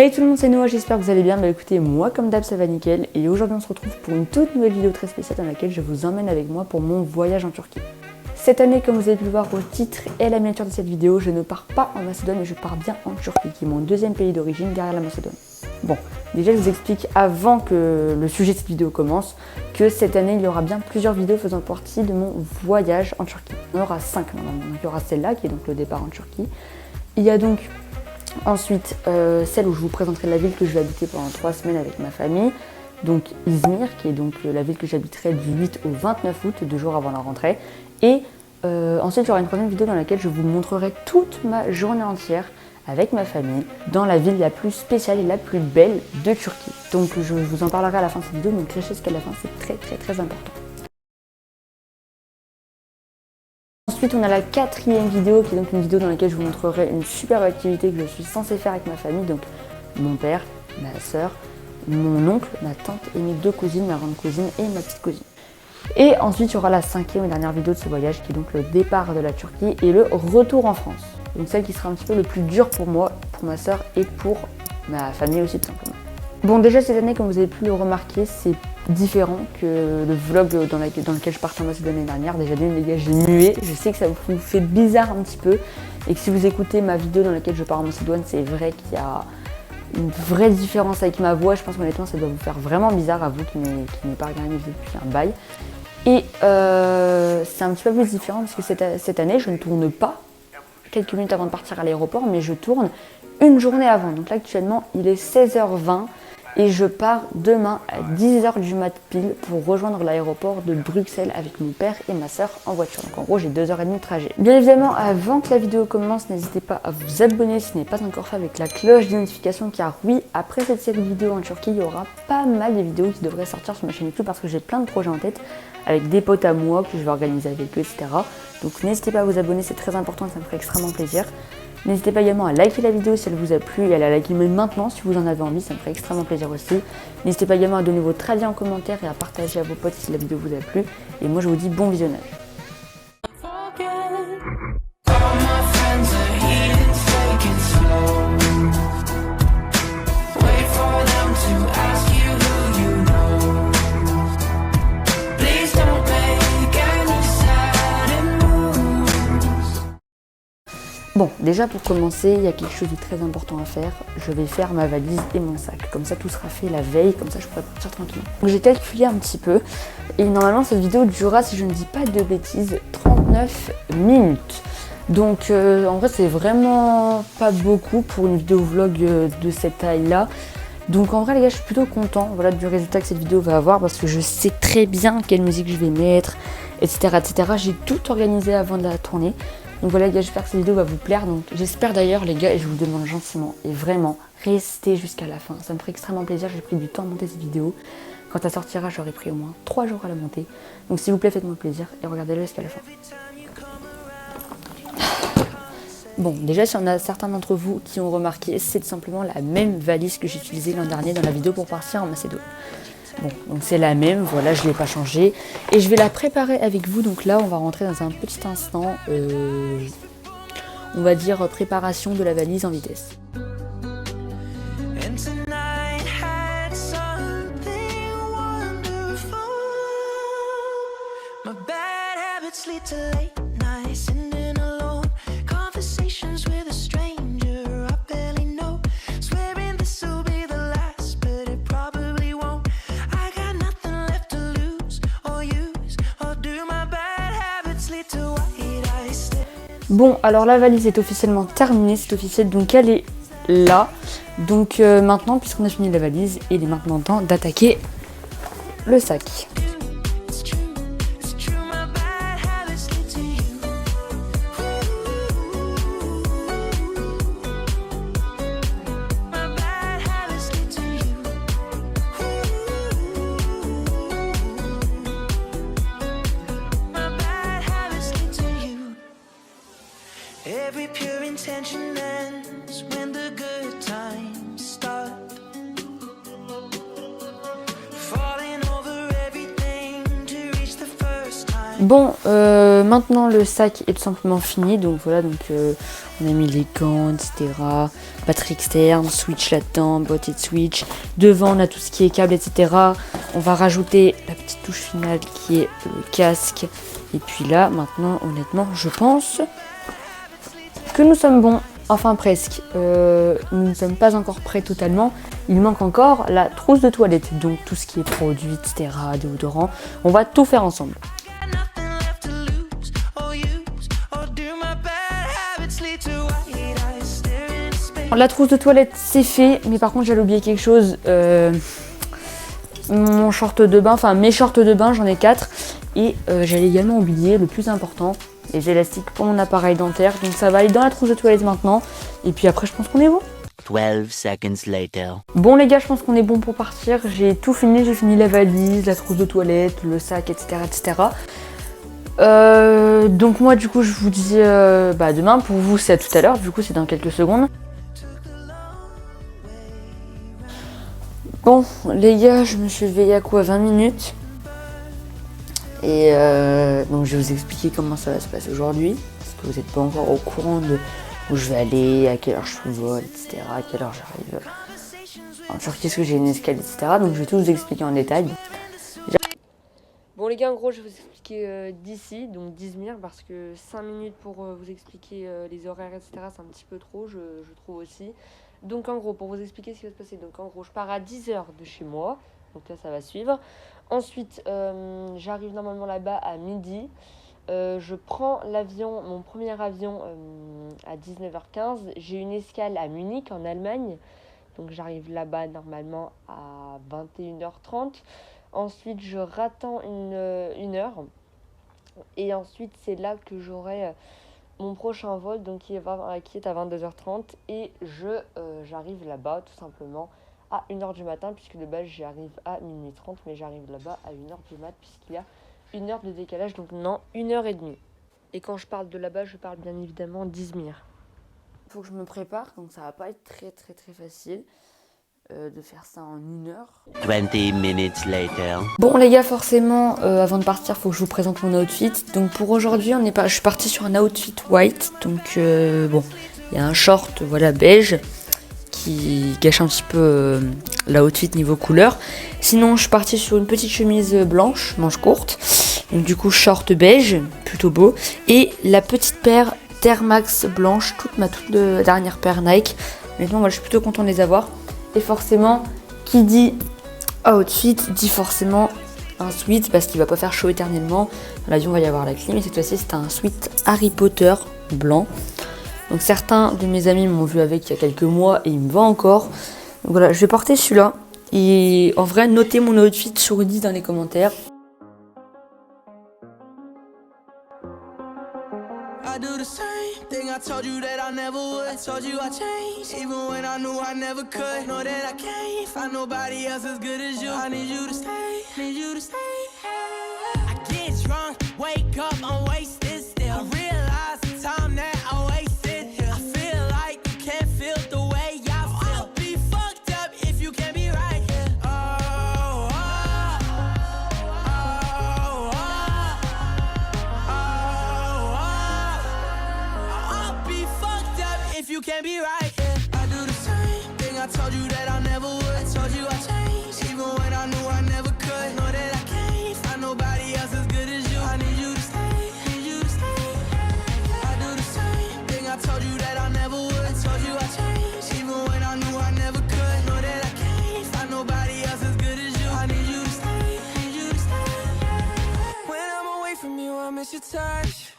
Hey tout le monde, c'est Noah, j'espère que vous allez bien. Bah écoutez, moi comme d'hab ça va nickel et aujourd'hui on se retrouve pour une toute nouvelle vidéo très spéciale dans laquelle je vous emmène avec moi pour mon voyage en Turquie. Cette année, comme vous avez pu le voir au titre et à la miniature de cette vidéo, je ne pars pas en Macédoine mais je pars bien en Turquie, qui est mon deuxième pays d'origine derrière la Macédoine. Bon, déjà je vous explique avant que le sujet de cette vidéo commence que cette année il y aura bien plusieurs vidéos faisant partie de mon voyage en Turquie. Il y en aura 5 normalement, donc il y aura celle-là qui est donc le départ en Turquie. Il y a donc ensuite celle où je vous présenterai la ville que je vais habiter pendant 3 semaines avec ma famille. Donc Izmir, qui est donc la ville que j'habiterai du 8 au 29 août, 2 jours avant la rentrée. Et ensuite il y aura une troisième vidéo dans laquelle je vous montrerai toute ma journée entière avec ma famille dans la ville la plus spéciale et la plus belle de Turquie. Donc je vous en parlerai à la fin de cette vidéo, donc restez jusqu'à la fin, c'est très important. Ensuite on a la quatrième vidéo qui est donc une vidéo dans laquelle je vous montrerai une superbe activité que je suis censée faire avec ma famille, donc mon père, ma soeur, mon oncle, ma tante et mes 2 cousines, ma grande cousine et ma petite cousine. Et ensuite il y aura la 5e et dernière vidéo de ce voyage qui est donc le départ de la Turquie et le retour en France. Donc celle qui sera un petit peu le plus dur pour moi, pour ma soeur et pour ma famille aussi tout simplement. Bon déjà cette année comme vous avez pu le remarquer c'est différent que le vlog dans lequel je partais en Macédoine l'année dernière. Déjà les gars j'ai mué, je sais que ça vous fait bizarre un petit peu et que si vous écoutez ma vidéo dans laquelle je pars en Macédoine c'est vrai qu'il y a une vraie différence avec ma voix. Je pense qu'honnêtement ça doit vous faire vraiment bizarre à vous qui n'avez pas regardé mes vidéos depuis un bail. Et c'est un petit peu plus différent parce que cette année je ne tourne pas quelques minutes avant de partir à l'aéroport mais je tourne une journée avant. Donc là actuellement il est 16h20 et je pars demain à 10h du mat pile pour rejoindre l'aéroport de Bruxelles avec mon père et ma soeur en voiture. Donc en gros j'ai 2h30 de trajet. Bien évidemment avant que la vidéo commence n'hésitez pas à vous abonner si ce n'est pas encore fait avec la cloche de notification car oui après cette série de vidéos en Turquie il y aura pas mal de vidéos qui devraient sortir sur ma chaîne YouTube parce que j'ai plein de projets en tête avec des potes à moi que je vais organiser avec eux etc. Donc n'hésitez pas à vous abonner, c'est très important et ça me ferait extrêmement plaisir. N'hésitez pas également à liker la vidéo si elle vous a plu et à la liker maintenant si vous en avez envie, ça me ferait extrêmement plaisir aussi. N'hésitez pas également à donner votre avis en commentaire et à partager à vos potes si la vidéo vous a plu. Et moi je vous dis bon visionnage. Bon, déjà pour commencer, il y a quelque chose de très important à faire. Je vais faire ma valise et mon sac. Comme ça, tout sera fait la veille, comme ça je pourrai partir tranquillement. Donc j'ai calculé un petit peu et normalement cette vidéo durera, si je ne dis pas de bêtises, 39 minutes. Donc en vrai, c'est vraiment pas beaucoup pour une vidéo vlog de cette taille-là. Donc en vrai les gars, je suis plutôt content voilà, du résultat que cette vidéo va avoir parce que je sais très bien quelle musique je vais mettre, etc. etc. J'ai tout organisé avant de la tourner. Donc voilà les gars, j'espère que cette vidéo va vous plaire. Donc j'espère d'ailleurs les gars, et je vous demande gentiment et vraiment, restez jusqu'à la fin. Ça me ferait extrêmement plaisir, j'ai pris du temps à monter cette vidéo. Quand elle sortira, j'aurai pris au moins 3 jours à la monter. Donc s'il vous plaît, faites-moi plaisir et regardez-le jusqu'à la fin. Bon, déjà si on a certains d'entre vous qui ont remarqué, c'est simplement la même valise que j'ai utilisée l'an dernier dans la vidéo pour partir en Macédoine. Bon, donc c'est la même, voilà, je ne l'ai pas changée. Et je vais la préparer avec vous, donc là on va rentrer dans un petit instant, on va dire préparation de la valise en vitesse. Bon, alors la valise est officiellement terminée, c'est officiel, donc elle est là. Donc maintenant, puisqu'on a fini la valise, il est maintenant temps d'attaquer le sac. Every pure intention ends when the good times start. Falling over every Bon, maintenant le sac est tout simplement fini, donc voilà, on a mis les gants, etc. Batterie externe, switch là-dedans, boîtier de switch. Devant, on a tout ce qui est câble, etc. On va rajouter la petite touche finale qui est le casque. Et puis là, maintenant, honnêtement, je pense que nous sommes bons. Enfin presque. Nous ne sommes pas encore prêts totalement. Il manque encore la trousse de toilette, donc tout ce qui est produit, etc. Déodorant. On va tout faire ensemble. La trousse de toilette c'est fait, mais par contre j'allais oublier quelque chose. Mon short de bain, enfin mes shorts de bain, j'en ai 4. Et j'allais également oublier le plus important, les élastiques pour mon appareil dentaire. Donc ça va aller dans la trousse de toilette maintenant. Et puis après je pense qu'on est bon. 12 seconds later. Bon les gars, je pense qu'on est bon pour partir. J'ai tout fini, j'ai fini la valise, la trousse de toilette, le sac, etc. etc. Donc moi du coup je vous dis demain. Pour vous c'est à tout à l'heure, du coup c'est dans quelques secondes. Bon les gars, je me suis réveillée à quoi, 20 minutes. Et donc je vais vous expliquer comment ça va se passer aujourd'hui, parce que vous n'êtes pas encore au courant de où je vais aller, à quelle heure je vole, etc. À quelle heure j'arrive en Turquie, est-ce que j'ai une escale, etc. Donc je vais tout vous expliquer en détail. Bon les gars, en gros je vais vous expliquer d'ici, donc d'Izmir, parce que 5 minutes pour vous expliquer les horaires, etc. c'est un petit peu trop, je trouve aussi. Donc en gros, pour vous expliquer ce qui va se passer, donc en gros je pars à 10h de chez moi, donc là ça va suivre. Ensuite j'arrive normalement là-bas à midi. Je prends l'avion, mon premier avion à 19h15. J'ai une escale à Munich en Allemagne, donc j'arrive là-bas normalement à 21h30. Ensuite je rattends une heure et ensuite c'est là que j'aurai mon prochain vol, donc qui est à 22h30, et j'arrive là-bas tout simplement à 1h du matin, puisque de base j'arrive à minuit 30, mais j'arrive là-bas à 1h du mat, puisqu'il y a 1 heure de décalage, donc non, 1h30. Et quand je parle de là-bas, je parle bien évidemment d'Izmir. Il faut que je me prépare, donc ça va pas être très facile de faire ça en 1 heure. 20 minutes later. Bon les gars, forcément, avant de partir, il faut que je vous présente mon outfit. Donc pour aujourd'hui, je suis partie sur un outfit white. Donc bon, il y a un short voilà beige qui gâche un petit peu l'outfit niveau couleur. Sinon, je suis partie sur une petite chemise blanche, manche courte. Donc du coup, short beige, plutôt beau. Et la petite paire d'Air Max blanche, toute dernière paire Nike. Honnêtement, moi je suis plutôt contente de les avoir. Et forcément, qui dit outfit dit forcément un sweat, parce qu'il va pas faire chaud éternellement. Dans l'avion, il va y avoir la clim, et cette fois-ci, c'est un sweat Harry Potter blanc. Donc certains de mes amis m'ont vu avec il y a quelques mois et il me va encore. Donc voilà, je vais porter celui-là. Et en vrai, notez mon outfit sur Reddit dans les commentaires. I do the same thing I told you that I never would. I told you I changed, even when I knew I never could. Know that I can't find nobody else as good as you. I need you to stay, need you to stay. I get drunk, wake up, I'm wasted still. I realize the time that I wasted here. I feel like you can't feel the way I feel. I'll be fucked up if you can't be right here. If you can't be right, yeah. I do the same thing I told you that I never would. I told you I changed, even when I knew I never could. Know that I can't find nobody else as good as you. I need you to stay, need you to stay. I do the same thing I told you that I never would. I told you I changed, even when I knew I never could. Know that I can't find nobody else as good as you. I need you to stay, need you to stay. When I'm away from you, I miss your touch.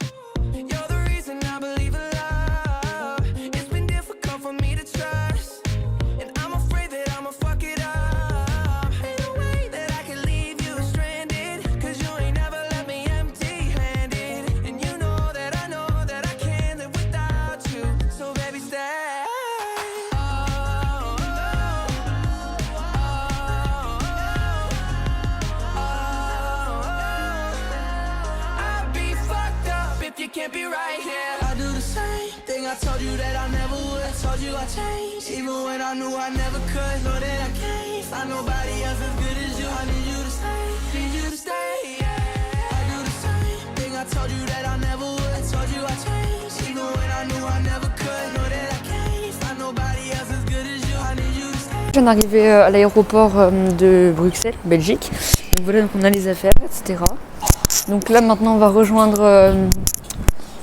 You're the reason I believe in love. For me to trust, and I'm afraid that I'ma fuck it up. Ain't no way that I can leave you stranded, cause you ain't never left me empty-handed. And you know that I can't live without you. So baby stay. I'd be fucked up if you can't be right here. I do the same thing I told you that I never would. I told you I changed, even when I knew I never could. Know that I can't find nobody else as good as you. I need you to stay, need you to stay. Yeah. I do the same I told you that I never would. I told you I changed, even when I knew I never could. Know that I can't find nobody else as good as you. I need you to stay. Je viens d'arriver à l'aéroport de Bruxelles, Belgique. Donc voilà, donc on a les affaires, etc. Donc là maintenant on va rejoindre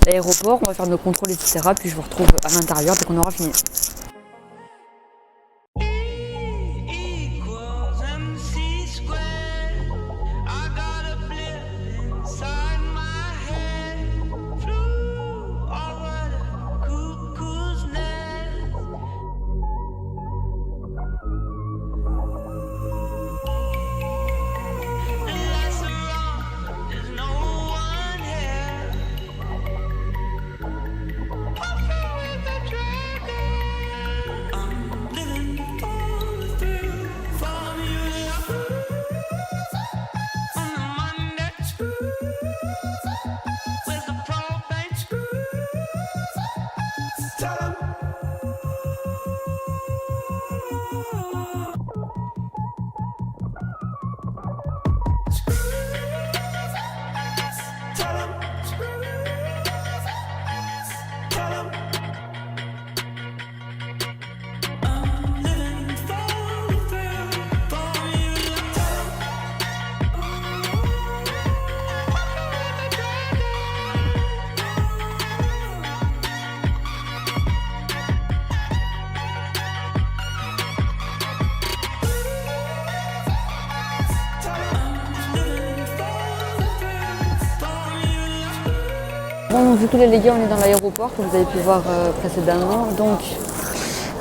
l'aéroport, on va faire nos contrôles, etc. Puis je vous retrouve à l'intérieur dès qu'on aura fini. Equals MC squared. I got a blip inside my head. Flew over the cuckoo's nest. The lights are on, there's no one here. Puffin' with the dragon. I'm living all the thrill. Formula on the Monday. With the propane. Tell 'em. Tell 'em. Tell 'em. I'm living for the thrill. Formula. Tell 'em. Bon, vu que les gars, on est dans l'aéroport, comme vous avez pu voir précédemment, donc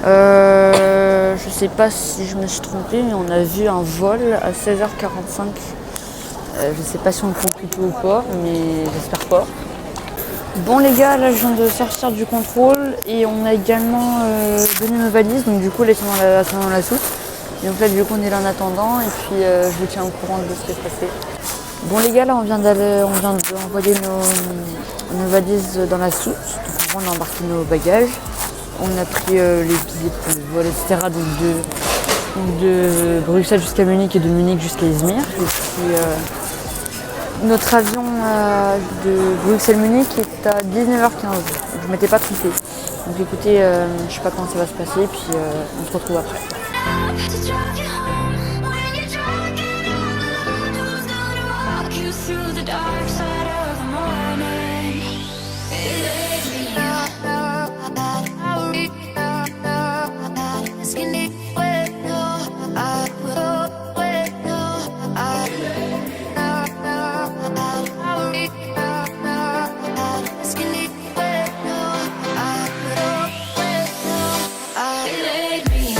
je sais pas si je me suis trompée, mais on a vu un vol à 16h45. Je sais pas si on le prend plus tôt ou pas, mais j'espère pas. Bon les gars, là je viens de sortir du contrôle et on a également donné nos valises, donc du coup elles sont dans la soute. Et donc là du coup on est là en attendant et puis je vous tiens au courant de ce qui est passé. Bon les gars, là on vient d'envoyer nos valises dans la soute, donc on a embarqué nos bagages. On a pris les billets pour le vol, etc. Donc de Bruxelles jusqu'à Munich et de Munich jusqu'à Izmir. Et puis notre avion de Bruxelles-Munich est à 19h15, donc je m'étais pas trompée. Donc écoutez, je sais pas comment ça va se passer, et puis on se retrouve après. To drive you home when you're drunk and all alone. Who's gonna walk you through the dark side of the morning? It laid me skinny with no, I will with no, I skinny with no, I will with no, it laid me.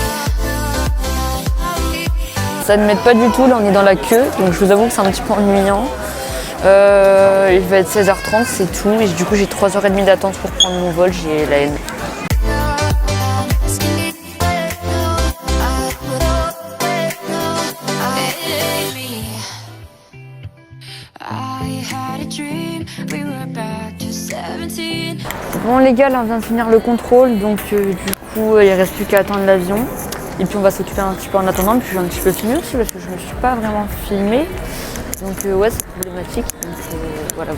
Ça ne m'aide pas du tout, là on est dans la queue, donc je vous avoue que c'est un petit peu ennuyant. Il va être 16h30, c'est tout, et du coup j'ai 3h30 d'attente pour prendre mon vol, j'ai la haine. Bon les gars, là on vient de finir le contrôle, donc du coup il reste plus qu'à attendre l'avion. Et puis on va s'occuper un petit peu en attendant, puis je vais un petit peu filmer aussi parce que je ne me suis pas vraiment filmée. Donc ouais, c'est problématique. Donc voilà.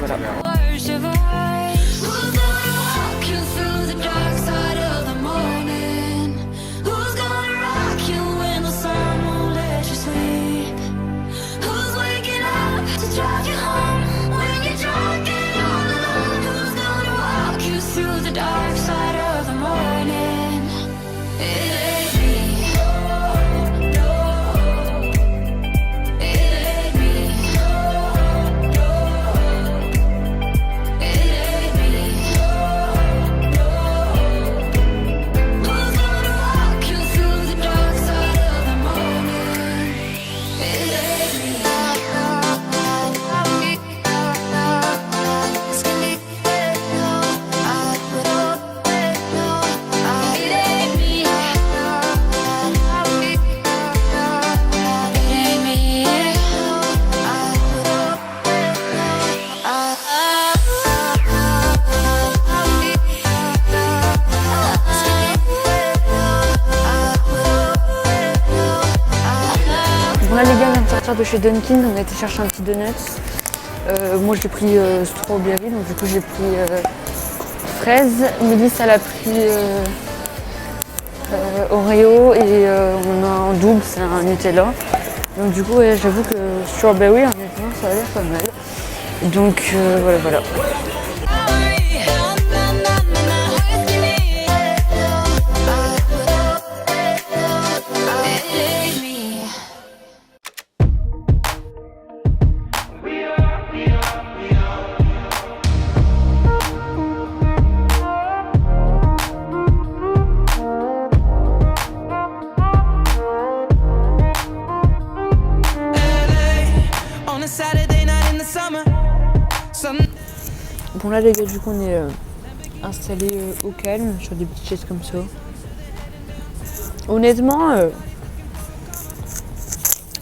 Là les gars, on vient de sortir de chez Dunkin', on a été chercher un petit donut. Moi j'ai pris strawberry, donc du coup j'ai pris fraise. Mélisse elle a pris Oreo et on a un double, c'est un Nutella. Donc du coup j'avoue que strawberry honnêtement ça a l'air pas mal. Donc voilà. On a Saturday night in the summer. Bon là les gars, du coup on est installés au calme sur des petites chaises comme ça. Honnêtement,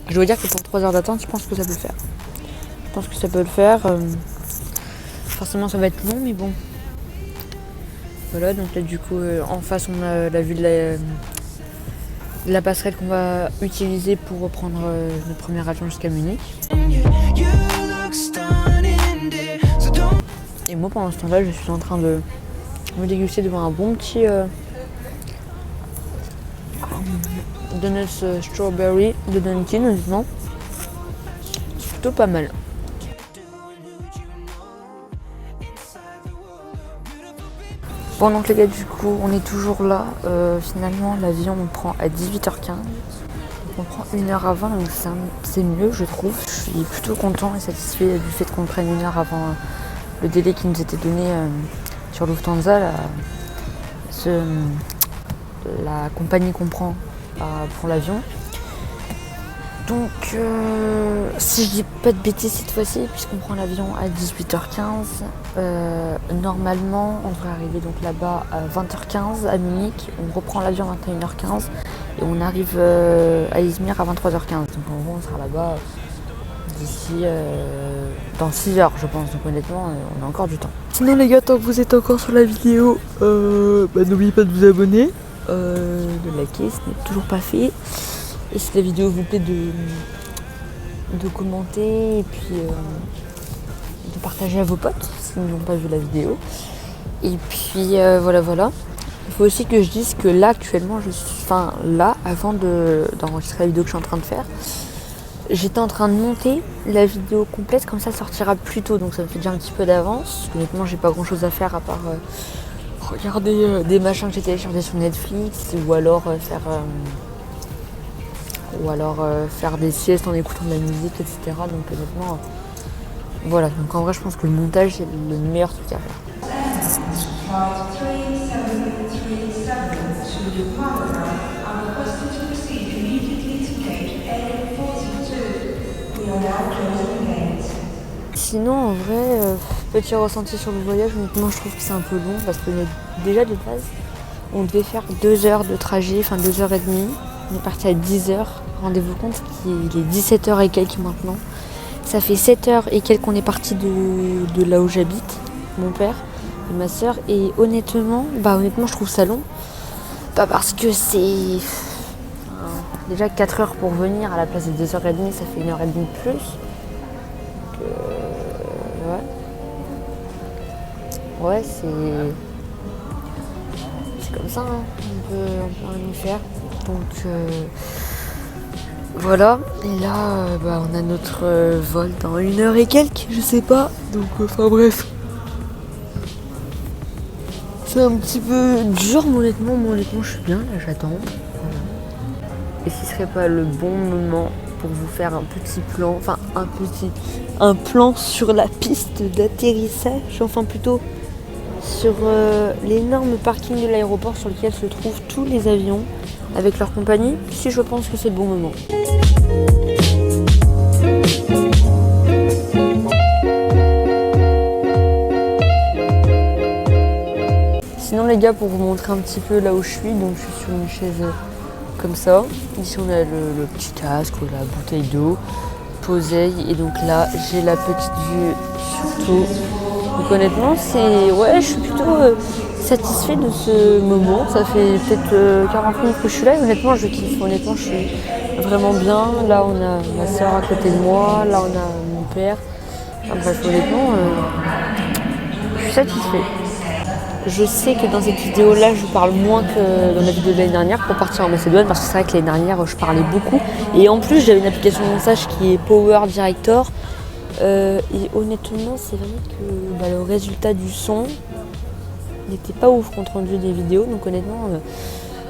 je dois dire que pour 3 heures d'attente, je pense que ça peut le faire. Je pense que ça peut le faire. Forcément ça va être long mais bon. Voilà, donc là du coup en face on a la vue de la passerelle qu'on va utiliser pour reprendre notre premier avion jusqu'à Munich. Et moi pendant ce temps-là je suis en train de me déguster devant un bon petit donuts strawberry de Dunkin', honnêtement. C'est plutôt pas mal. Bon donc les gars, du coup on est toujours là. Finalement l'avion on prend à 18h15. On prend 1 heure avant, donc c'est mieux je trouve. Je suis plutôt content et satisfait du fait qu'on prenne 1 heure avant le délai qui nous était donné sur Lufthansa, la compagnie qu'on prend pour l'avion. Donc si je dis pas de bêtises cette fois-ci, puisqu'on prend l'avion à 18h15, normalement on devrait arriver donc là-bas à 20h15 à Munich, on reprend l'avion à 21h15 et on arrive à Izmir à 23h15. Donc en gros on sera là-bas d'ici dans 6 heures je pense, donc honnêtement on a encore du temps. Sinon les gars, tant que vous êtes encore sur la vidéo, n'oubliez pas de vous abonner, de liker, ce n'est toujours pas fait. Et si la vidéo vous plaît, de commenter et puis de partager à vos potes s'ils n'ont pas vu la vidéo. Et puis voilà. Il faut aussi que je dise que là actuellement, avant d'enregistrer la vidéo que je suis en train de faire, j'étais en train de monter la vidéo complète, comme ça sortira plus tôt, donc ça me fait déjà un petit peu d'avance. Honnêtement j'ai pas grand chose à faire à part regarder des machins que j'ai téléchargés sur Netflix ou alors faire des siestes en écoutant de la musique, etc. Donc honnêtement, voilà. Donc en vrai, je pense que le montage, c'est le meilleur truc à faire. Sinon, en vrai, petit ressenti sur le voyage, honnêtement, je trouve que c'est un peu long parce que déjà de base, on devait faire 2 heures de trajet, 2h30. On est parti à 10h. Rendez-vous compte qu'il est 17h et quelques maintenant. Ça fait 7h et quelques qu'on est parti de là où j'habite, mon père et ma soeur. Et honnêtement, je trouve ça long. Pas parce que c'est déjà 4 heures pour venir à la place de 2h30, ça fait 1h30 de plus. Donc, ouais, c'est comme ça, hein. On peut rien y faire. Donc voilà, et là on a notre vol dans 1 heure et quelques, je sais pas. Donc bref. C'est un petit peu dur, mais honnêtement je suis bien, là j'attends. Voilà. Et ce serait pas le bon moment pour vous faire un petit plan, un plan sur la piste d'atterrissage, plutôt sur l'énorme parking de l'aéroport sur lequel se trouvent tous les avions avec leur compagnie, si je pense que c'est le bon moment. Sinon les gars, pour vous montrer un petit peu là où je suis, donc je suis sur une chaise comme ça. Ici on a le petit casque, la bouteille d'eau posée, et donc là j'ai la petite vue sur tout. Donc honnêtement, je suis plutôt satisfait de ce moment. Ça fait peut-être 40 minutes que je suis là et honnêtement je kiffe. Honnêtement je suis vraiment bien. Là on a ma soeur à côté de moi, là on a mon père. Enfin, bref, honnêtement, je suis satisfait. Je sais que dans cette vidéo-là, je parle moins que dans la vidéo de l'année dernière pour partir en Macédoine, parce que c'est vrai que l'année dernière, je parlais beaucoup. Et en plus, j'avais une application de montage qui est Power Director. Et honnêtement, c'est vrai que le résultat du son n'était pas ouf compte rendu des vidéos. Donc honnêtement,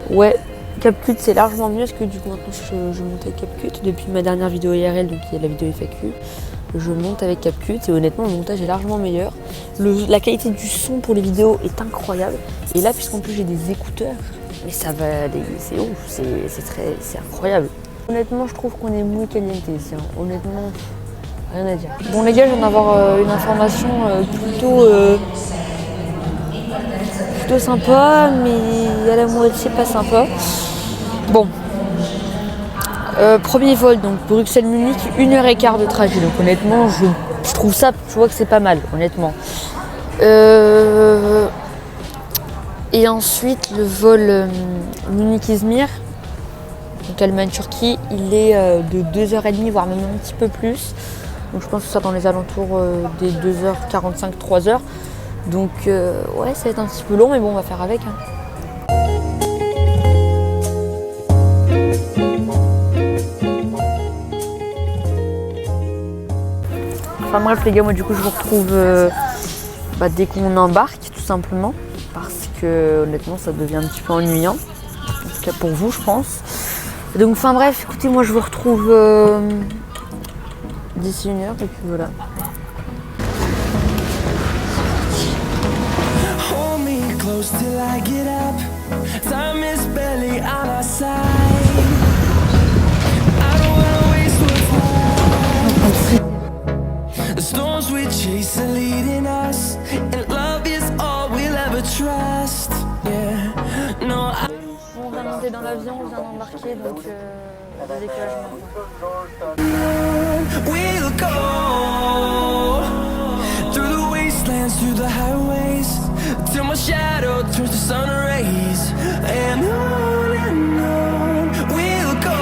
ouais, CapCut c'est largement mieux parce que du coup maintenant je monte avec CapCut. Depuis ma dernière vidéo IRL, donc il y a la vidéo FAQ, je monte avec CapCut et honnêtement le montage est largement meilleur. La qualité du son pour les vidéos est incroyable. Et là, puisqu'en plus j'ai des écouteurs, mais ça va, c'est ouf, c'est incroyable. Honnêtement, je trouve qu'on est muy caliente ici. Hein. Honnêtement, rien à dire. Bon les gars, je viens d'avoir une information plutôt sympa, mais à la moitié pas sympa. Bon, premier vol, donc Bruxelles-Munich, 1h15 de trajet. Donc honnêtement, je trouve ça, tu vois que c'est pas mal, honnêtement. Et ensuite, le vol Munich-Izmir, donc Allemagne-Turquie, il est de 2h30, voire même un petit peu plus. Donc je pense que ça dans les alentours des 2h45, 3h. Donc ouais, ça va être un petit peu long, mais bon, on va faire avec. Hein. Enfin bref les gars, moi du coup je vous retrouve dès qu'on embarque tout simplement. Parce que honnêtement ça devient un petit peu ennuyant. En tout cas pour vous je pense. Donc enfin bref, écoutez, moi je vous retrouve d'ici 1 heure et puis voilà. Close till I get up. Time is barely on our side. I don't wanna waste what's left. The storms we chase are leading us, and love is all we'll ever trust. Yeah, no. On vient de monter dans l'avion, on vient d'embarquer, donc le décollage maintenant. We'll go through the wastelands, through the highways, till my shadow turns to sun rays. And on we'll go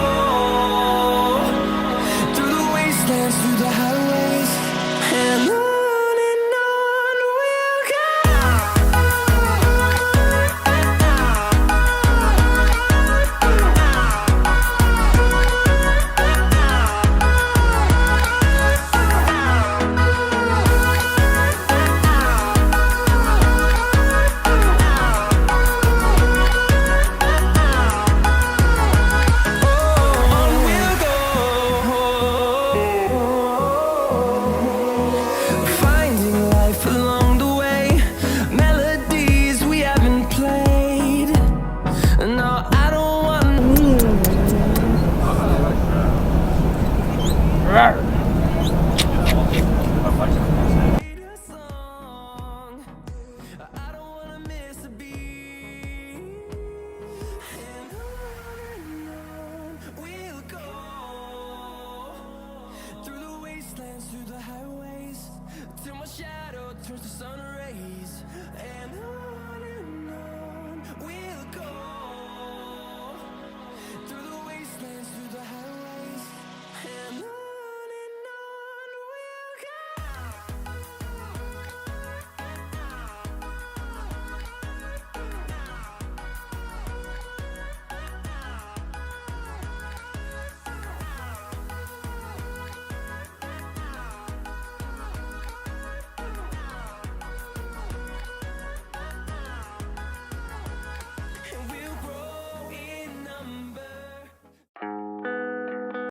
through the wastelands, through the highways. And on we'll go.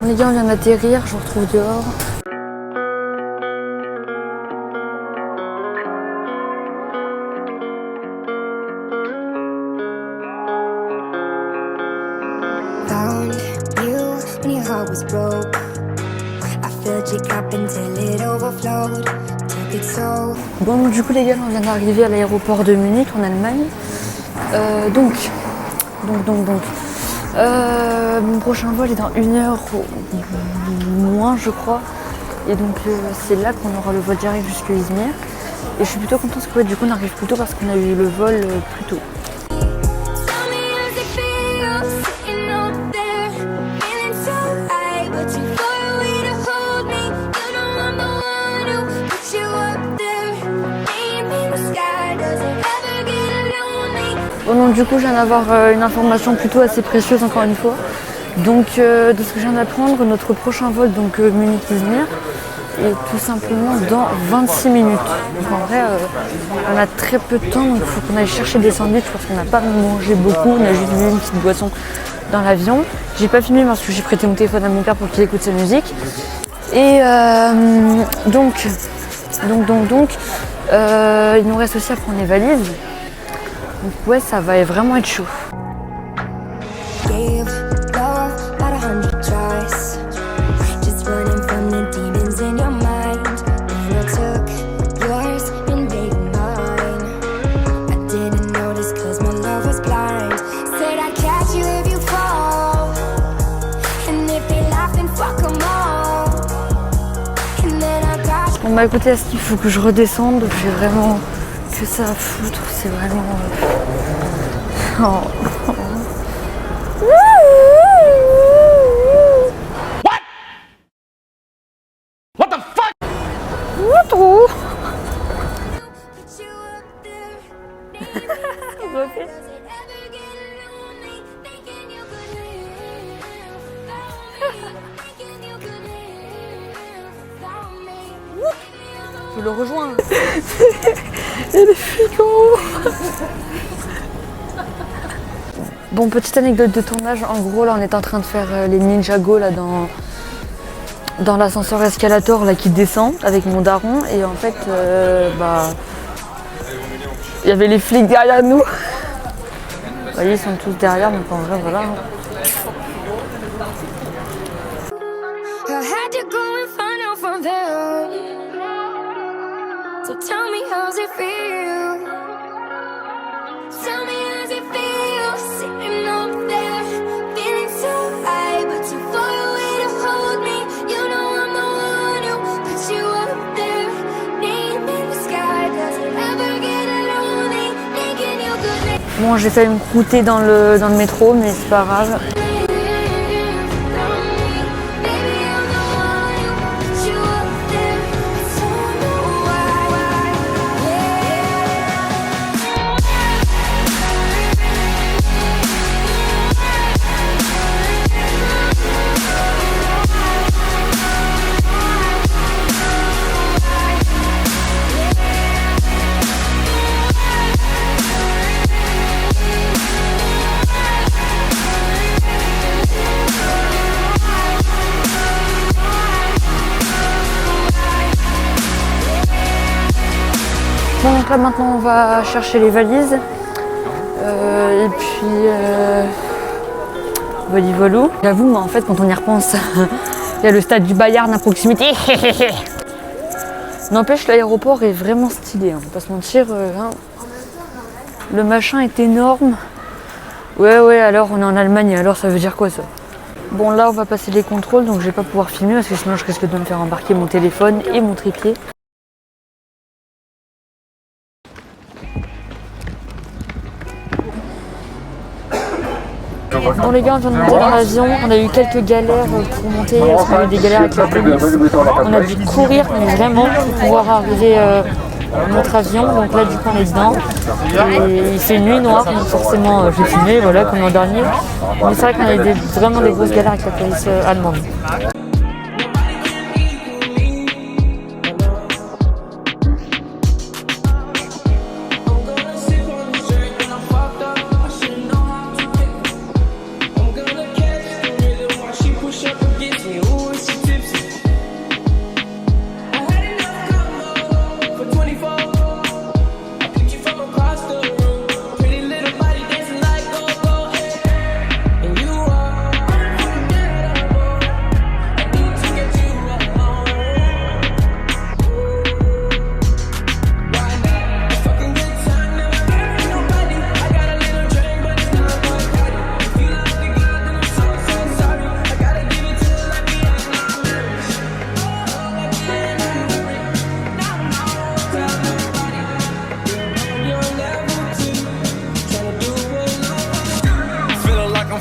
Les gars, on vient d'atterrir, je vous retrouve dehors. Found you when your heart was broke. I filled your cup until it overflowed. Took it so. Bon, du coup les gars, on vient d'arriver à l'aéroport de Munich en Allemagne. Donc, mon prochain vol est dans 1 heure ou moins, je crois. Et donc c'est là qu'on aura le vol direct jusqu'à Izmir. Et je suis plutôt contente parce que du coup on arrive plus tôt parce qu'on a eu le vol plus tôt. Tell me how's it feel sitting up there, feeling so high, but too far away to hold me. You know I'm the one who puts Bon, donc du coup, je viens d'avoir une information plutôt assez précieuse encore une fois. Donc, de ce que je viens d'apprendre, notre prochain vol, donc Munich-Izmir, est tout simplement dans 26 minutes. Donc en vrai, on a très peu de temps, donc il faut qu'on aille chercher des sandwichs parce qu'on n'a pas mangé beaucoup, on a juste bu une petite boisson dans l'avion. J'ai pas filmé parce que j'ai prêté mon téléphone à mon père pour qu'il écoute sa musique. Et donc, il nous reste aussi à prendre les valises. Donc ouais, ça va vraiment être chaud. Gave love about 100 tries, just running from the demons in your mind. And I took yours and made mine. I didn't notice 'cause my love was blind. Said I'd catch you if you fall, and if they laugh then fuck 'em all. And then I got Bon bah écoutez, il faut que je redescende, j'ai vraiment que ça à foutre, c'est vraiment... Oh. What the fuck? Pas trop. put you up there. Refais. Does it ever get lonely thinking you could live without me? Thinking you could live without me? Je le rejoins. Et les flics en haut. Bon, petite anecdote de tournage, en gros là on est en train de faire les Ninjago là dans l'ascenseur escalator là qui descend avec mon daron et en fait il y avait les flics derrière nous. Vous voyez, ils sont tous derrière, donc en vrai voilà. I had to go and find out from them. So tell me, how's it feel? Tell me, how's it feel? Sitting up there, feeling so high, but too far away to hold me. You know I'm the one who put you up there, name in the sky. Does it ever get lonely thinking you could live Bon, j'ai failli me croûter dans le métro, mais c'est pas grave. without me? Baby, I'm the one who put you up there. So I know why. Bon, donc là maintenant on va chercher les valises. Et puis voilà. J'avoue, mais en fait quand on y repense, il y a le stade du Bayern à proximité. N'empêche, l'aéroport est vraiment stylé, hein, on va pas se mentir. Hein. Le machin est énorme. Ouais, alors on est en Allemagne, alors ça veut dire quoi ça? Bon, là on va passer les contrôles, donc je vais pas pouvoir filmer parce que sinon je risque de me faire embarquer mon téléphone et mon trépied. Bon les gars, on vient de monter dans l'avion, on a eu quelques galères pour monter, parce qu'on a eu des galères avec la police. On a dû courir, mais vraiment, pour pouvoir arriver à notre avion. Donc là du coup on est dedans. Et il fait nuit noire, donc forcément j'ai filmé, voilà, comme l'an dernier. Mais c'est vrai qu'on a eu vraiment des grosses galères avec la police allemande.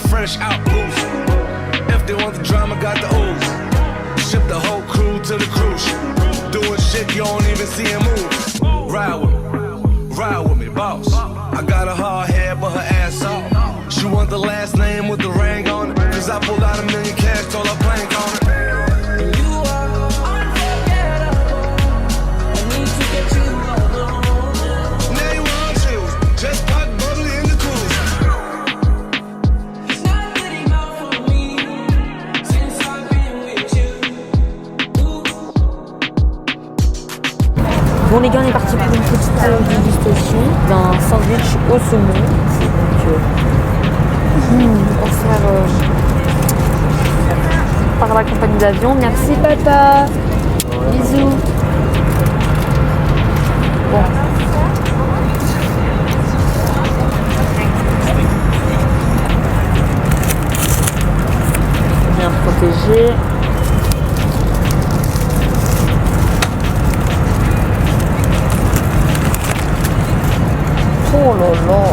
Fresh out booth. If they want the drama, got the ooze. Ship the whole crew to the cruise. Doing shit you don't even see him move. Ride with me, boss. I got a hard head, but her ass off. She want the last name with the ring on it. Cause I pulled out $1 million cash, told her plank on it. And you are unforgettable. I need to get you alone. Now you want you, just put bubbly in the cooler. It's not good enough for me since I've been with you. Bon les gars, on est parti pour une petite dégustation d'un sandwich au saumon. Donc on va faire par la compagnie d'avion. Merci papa. Bisous. Bon. Bien protégé. Oh là là.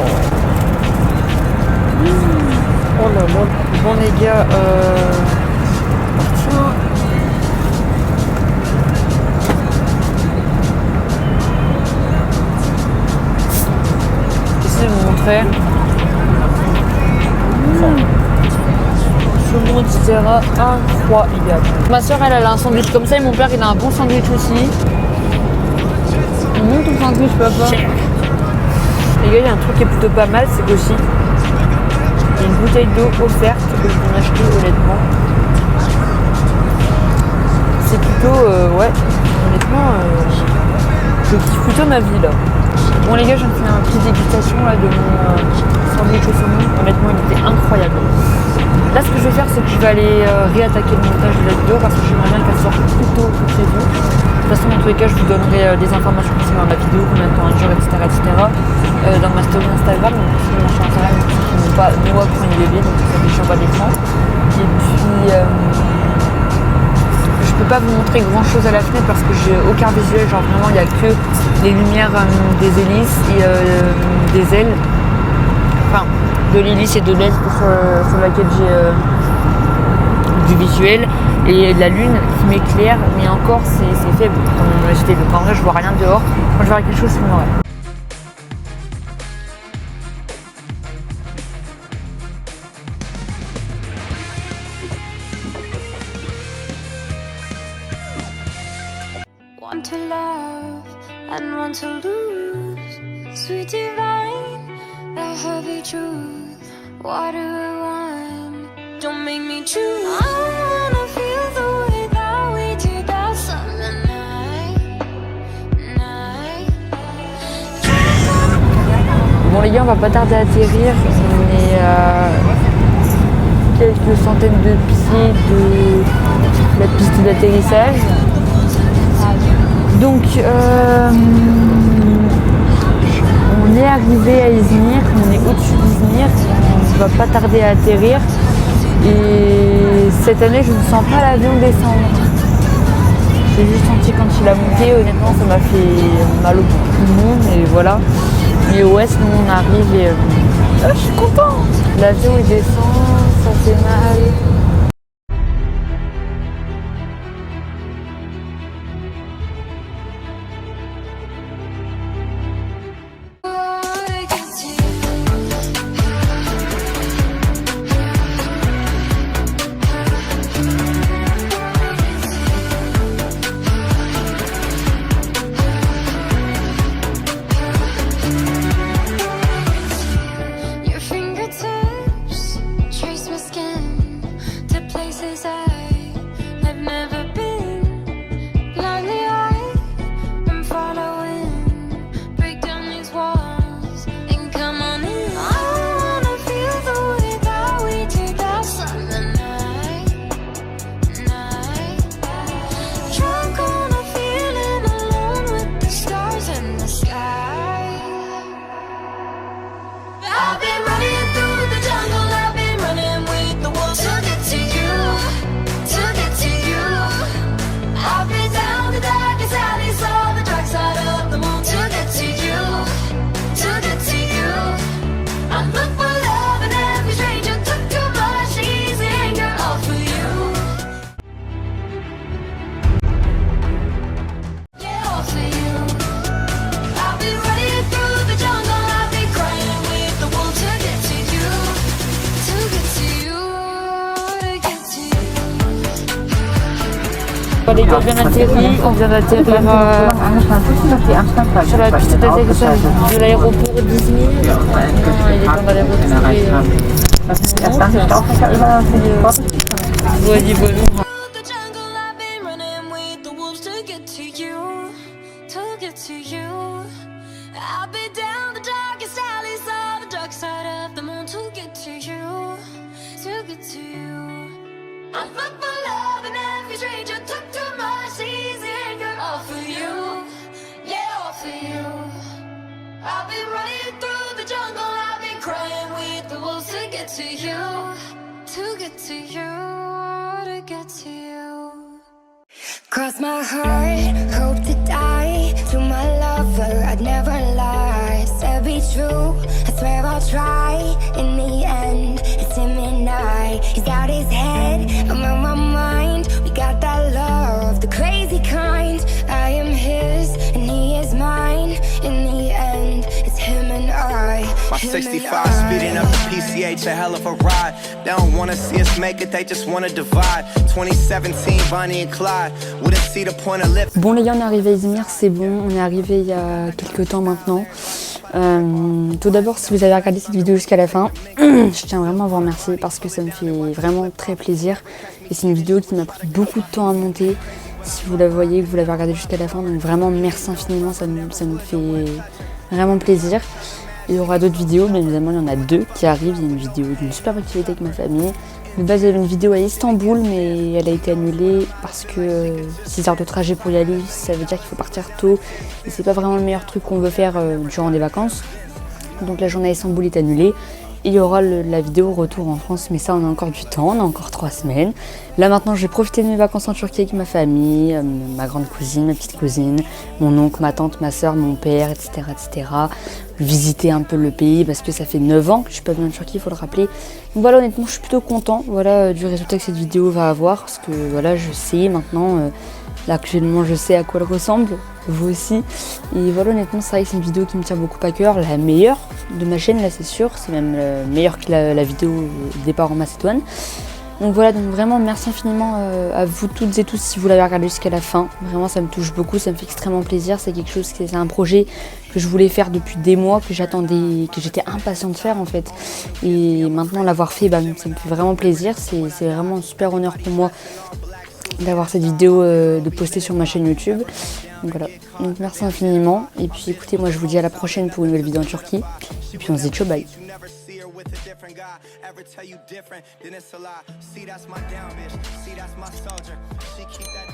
Oh là là. Bon les gars, tiens. J'essaie de vous montrer. Saumon, etc. Incroyable. Ma soeur elle a un sandwich comme ça et mon père il a un bon sandwich aussi. Monte ton sandwich papa. Les gars, il y a un truc qui est plutôt pas mal, c'est qu'aussi il y a une bouteille d'eau offerte que je viens d'acheter honnêtement. C'est plutôt, ouais, honnêtement, je kiffe plutôt ma vie là. Bon les gars, je viens de faire une petite dégustation là, de mon sandwich au saumon. Honnêtement, il était incroyable. Là, ce que je vais faire, c'est que je vais aller réattaquer le montage de la vidéo parce que j'aimerais bien qu'elle sorte plus tôt que prévu. De toute façon, dans tous les cas, je vous donnerai des informations concernant la vidéo, combien de temps elle dure, etc. Dans ma story Instagram, donc sur mon compte Instagram, qui n'ont pas noa.bébé, donc ça s'affiche en bas d'écran. Et puis, je peux pas vous montrer grand chose à la fenêtre parce que j'ai aucun visuel, genre vraiment, il n'y a que les lumières des hélices et des ailes. Enfin, de l'hélice et de l'aile sur laquelle j'ai du visuel. Et la lune qui m'éclaire, mais encore c'est faible dans mon HD, donc en vrai je vois rien dehors. Quand je verrai quelque chose, c'est mon rêve. Want to love and want to lose. Sweet divine, the heavy truth. What do I want? Don't make me choose. I wanna feel the way that we did that summer night. Bon les gars, on va pas tarder à atterrir. On est à quelques centaines de pieds de la piste d'atterrissage. Donc on est arrivé à Izmir, on est au-dessus d'Izmir, on va pas tarder à atterrir. Et cette année, je ne sens pas l'avion descendre. J'ai juste senti quand il a monté, honnêtement, ça m'a fait mal au poumon, et voilà. Mais ouais, sinon on arrive et je suis content. L'avion il descend, ça fait mal. Your fingertips trace my skin. Les gars, on vient d'atterrir sur la piste d'atterrissage de l'aéroport d'Izmir. Il est temps d'aller retrouver Voilà. The jungle I've been running with the wolves to get to you, to get to you. I've been down the darkest alleys of the dark side of the moon to get to you, to get to you. I'm fucked for love and every stranger took too much easy anger. All for you, yeah, all for you. I've been running through the jungle, I've been crying with the wolves to get to you, to get to you, to get to you. Cross my heart, hope to die. To my lover, I'd never lie. Said be true, I swear I'll try. In the end, it's him and I. He's out his head, I'm on my mind. We got that love, the crazy kind. I am his, and he is mine. In the end, it's him and I. My 65 speeding up the PCH, a hell of a ride. They don't wanna see us make it, they just wanna divide. 2017, Bonnie and Clyde. Wouldn't see the point of living. Bon les gars, on est arrivé à Izmir, c'est bon, on est arrivé il y a quelques temps maintenant. Tout d'abord, si vous avez regardé cette vidéo jusqu'à la fin, je tiens vraiment à vous remercier parce que ça me fait vraiment très plaisir. Et c'est une vidéo qui m'a pris beaucoup de temps à monter. Si vous la voyez, que vous l'avez regardée jusqu'à la fin, donc vraiment merci infiniment, ça me fait vraiment plaisir. Il y aura d'autres vidéos, bien évidemment il y en a 2 qui arrivent. Il y a une vidéo d'une superbe activité avec ma famille. De base, il y avait une vidéo à Istanbul, mais elle a été annulée parce que 6 heures de trajet pour y aller, ça veut dire qu'il faut partir tôt. Et c'est pas vraiment le meilleur truc qu'on veut faire durant des vacances. Donc la journée à Istanbul est annulée. Et il y aura la vidéo retour en France, mais ça on a encore du temps, on a encore 3 semaines. Là maintenant je vais profiter de mes vacances en Turquie avec ma famille, ma grande cousine, ma petite cousine, mon oncle, ma tante, ma soeur, mon père, etc., etc. Visiter un peu le pays parce que ça fait 9 ans que je suis pas venue en Turquie, il faut le rappeler. Donc voilà, honnêtement je suis plutôt content du résultat que cette vidéo va avoir parce que voilà, je sais maintenant, là actuellement je sais à quoi elle ressemble, vous aussi. Et voilà, honnêtement c'est vrai que c'est une vidéo qui me tient beaucoup à cœur, la meilleure de ma chaîne là c'est sûr, c'est même meilleure que la vidéo départ en Macédoine. Donc voilà, donc vraiment merci infiniment à vous toutes et tous si vous l'avez regardé jusqu'à la fin. Vraiment ça me touche beaucoup, ça me fait extrêmement plaisir. C'est quelque chose, c'est un projet que je voulais faire depuis des mois, que j'attendais, que j'étais impatiente de faire en fait. Et maintenant l'avoir fait, ça me fait vraiment plaisir. C'est vraiment un super honneur pour moi d'avoir cette vidéo de poster sur ma chaîne YouTube. Donc voilà, donc merci infiniment. Et puis écoutez, moi je vous dis à la prochaine pour une nouvelle vidéo en Turquie. Et puis on se dit ciao, bye. With a different guy, ever tell you different, then it's a lie. See, that's my down bitch. See, that's my soldier. She keep that